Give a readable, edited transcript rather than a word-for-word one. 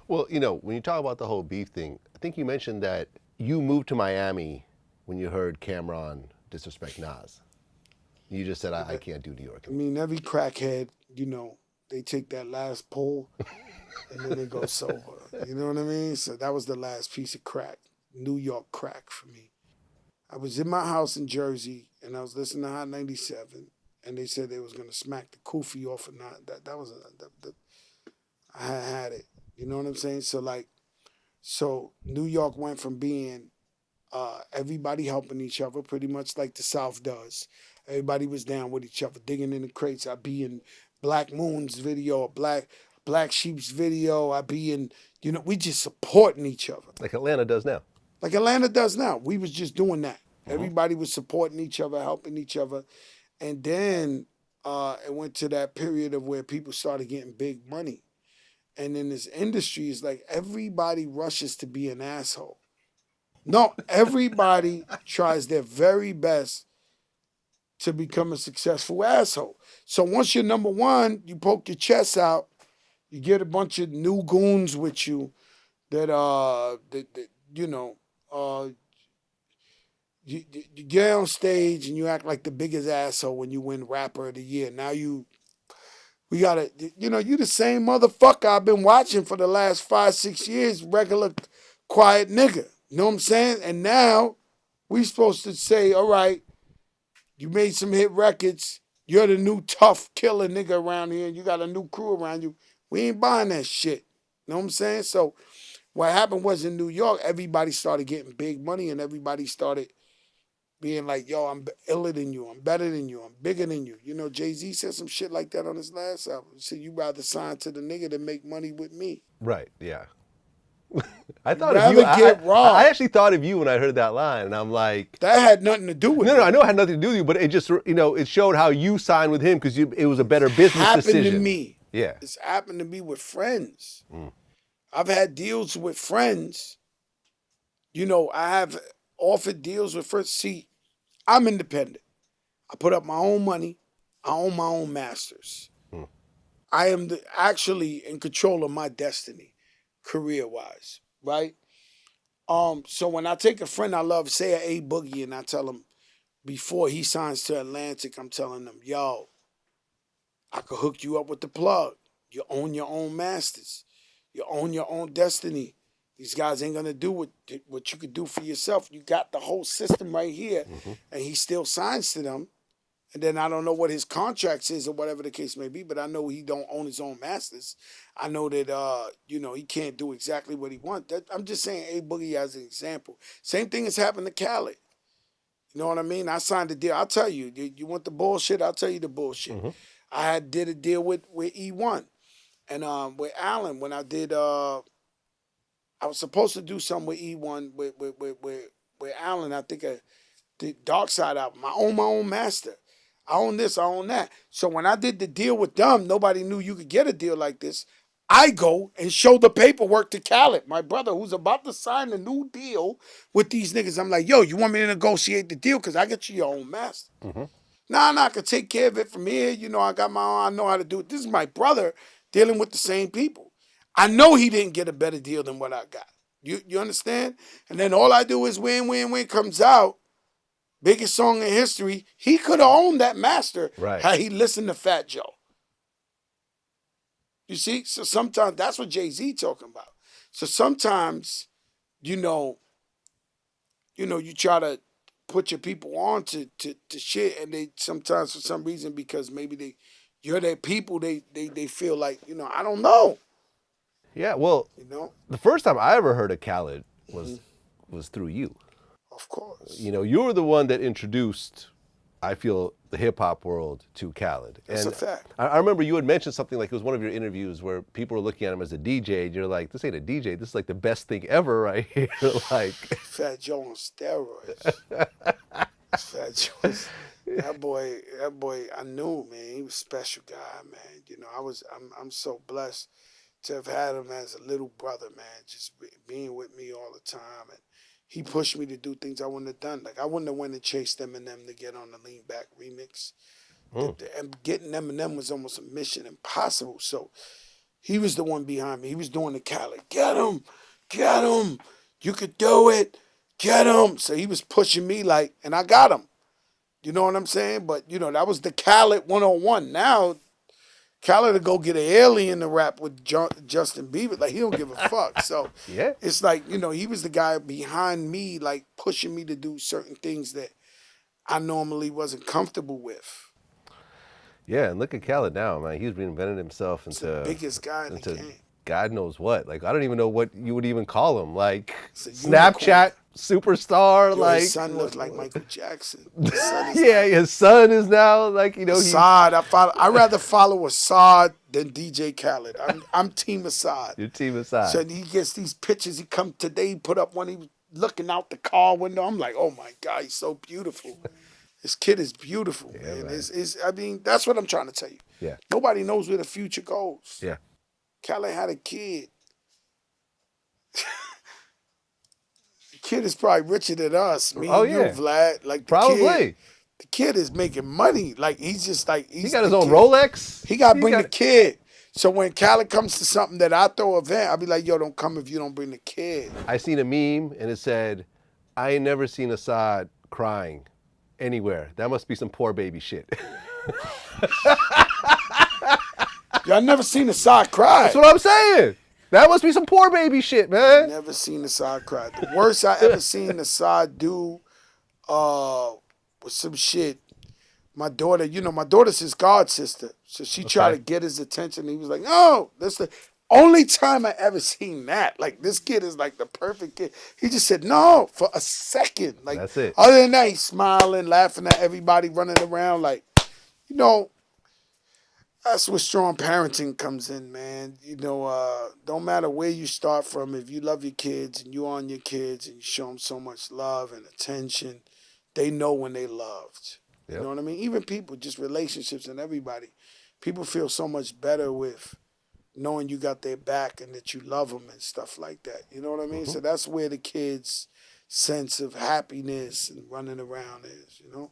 Well, when you talk about the whole beef thing, I think you mentioned that you moved to Miami when you heard Cameron disrespect Nas. You just said, I can't do New York I anymore. mean, every crackhead, they take that last pull and then they go sober. You know what I mean? So that was the last piece of crack, New York crack for me. I was in my house in Jersey and I was listening to Hot 97 and they said they was gonna smack the kufi off of that was I had it. You know what I'm saying? So New York went from being everybody helping each other, pretty much like the South does. Everybody was down with each other, digging in the crates. I'd be in Black Moon's video, or Black Sheep's video. I'd be in, we just supporting each other. Like Atlanta does now. Like Atlanta does now. We was just doing that. Mm-hmm. Everybody was supporting each other, helping each other. And then it went to that period of where people started getting big money. And in this industry, it's like everybody rushes to be an asshole. No, everybody tries their very best to become a successful asshole. So once you're number one, you poke your chest out, you get a bunch of new goons with you that you know you get on stage and you act like the biggest asshole when you win rapper of the year. Now we gotta, you the same motherfucker I've been watching for the last 5-6 years, regular quiet nigga. You know what I'm saying? And now we supposed to say, all right, you made some hit records. You're the new tough killer nigga around here. You got a new crew around you. We ain't buying that shit. You know what I'm saying? So what happened was in New York, everybody started getting big money and everybody started being like, yo, I'm iller than you. I'm better than you. I'm bigger than you. Jay-Z said some shit like that on his last album. He said, you rather sign to the nigga than make money with me. Right, yeah. I You thought of you. rather get I robbed. actually thought of you when I heard that line, and I'm like, That had nothing to do with no, I me. know it had nothing to do with you, but it just, it showed how you signed with him because it was a better business Happened to decision. me. Yeah. It's happened to me with friends. I've had deals with friends. I have offered deals with friends. See, I'm independent. I put up my own money. I own my own masters. I am actually in control of my destiny, career-wise, right? So when I take a friend I love, say a Boogie, and I tell him before he signs to Atlantic, I'm telling him, yo, I could hook you up with the plug. You own your own masters. You own your own destiny. These guys ain't gonna do what you could do for yourself. You got the whole system right here, and he still signs to them. And then I don't know what his contracts is or whatever the case may be, but I know he don't own his own masters. I know that he can't do exactly what he wants. I'm just saying A Boogie as an example. Same thing has happened to Khaled. You know what I mean? I signed a deal. I'll tell you. You want the bullshit? I'll tell you the bullshit. I did a deal with E1 and with Allen when I did. I was supposed to do something with E1 with Allen. I think the Dark Side album. I own my own master. I own this, I own that. So when I did the deal with them, nobody knew you could get a deal like this. I go and show the paperwork to Khaled, my brother, who's about to sign a new deal with these niggas. I'm like, yo, you want me to negotiate the deal? Because I get you your own master. Nah, I can take care of it from here. I got my own, I know how to do it. This is my brother dealing with the same people. I know he didn't get a better deal than what I got. You understand? And then all I do is win comes out. Biggest song in history. He could have owned that master Right. had he listened to Fat Joe. You see? So sometimes that's what Jay-Z talking about. So sometimes, you try to put your people on to shit, and they sometimes for some reason because maybe you're their people, they feel like, I don't know. Yeah, well, the first time I ever heard of Khaled was through you. Of course. You were the one that introduced, I feel, the hip hop world to Khaled. That's And a fact. I remember you had mentioned something like it was one of your interviews where people were looking at him as a DJ, and you're like, this ain't a DJ, this is like the best thing ever right here. Like Fat Joe on steroids. Fat Joe. That boy, I knew, man. He was a special guy, man. I'm so blessed to have had him as a little brother, man. Just being with me all the time, and he pushed me to do things I wouldn't have done. Like I wouldn't have went and chased Eminem to get on the Lean Back remix. And getting Eminem was almost a mission impossible. So He was the one behind me. He was doing the Khaled. Get him. Get him. You could do it. Get him. So he was pushing me like, and I got him. You know what I'm saying? But, you know, that was the Khaled 101. Now, Khaled to go get an alien to rap with Justin Bieber. Like, he don't give a fuck. So Yeah. it's like, you know, he was the guy behind me, like, pushing me to do certain things that I normally wasn't comfortable with. Yeah, and look at Khaled now, man. He's reinvented himself He's the into biggest guy in the game. God knows what. Like, I don't even know what you would even call him. Like, It's a Snapchat superstar. Yo, like his son looks like Michael Jackson. His son is yeah, his son is now like, you know, Assad. I'd rather follow Assad than DJ Khaled. I'm Team Assad. your team aside. So he gets these pictures. He come today, he put up one. He was looking out the car window. I'm like, oh my God, he's so beautiful. This kid is beautiful, man. I mean, that's what I'm trying to tell you. Yeah. Nobody knows where the future goes. Yeah. Khaled had a kid. The kid is probably richer than us. Me and you, Vlad. Like probably. The kid is making money. Like he's just like he got his own Rolex. He got to bring the kid. So when Khaled comes to something that I throw an event, I'll be like, yo, don't come if you don't bring the kid. I seen a meme and it said, I ain't never seen Assad crying anywhere. That must be some poor baby shit. Yo, I never seen Assad cry. That's what I'm saying. That must be some poor baby shit, man. Never seen Assad cry. The worst I ever seen Assad do was some shit. My daughter, you know, my daughter's his god sister. So she tried to get his attention. He was like, no, that's the only time I ever seen that. Like, this kid is like the perfect kid. He just said no for a second. Like, that's it. Other than that, he's smiling, laughing at everybody, running around. Like, you know, that's where strong parenting comes in, man. You know, don't matter where you start from. If you love your kids and you on your kids and you show them so much love and attention, they know when they loved. You know what I mean? Even people, just relationships and everybody. People feel so much better with knowing you got their back and that you love them and stuff like that. You know what I mean? So that's where the kids' sense of happiness and running around is, you know?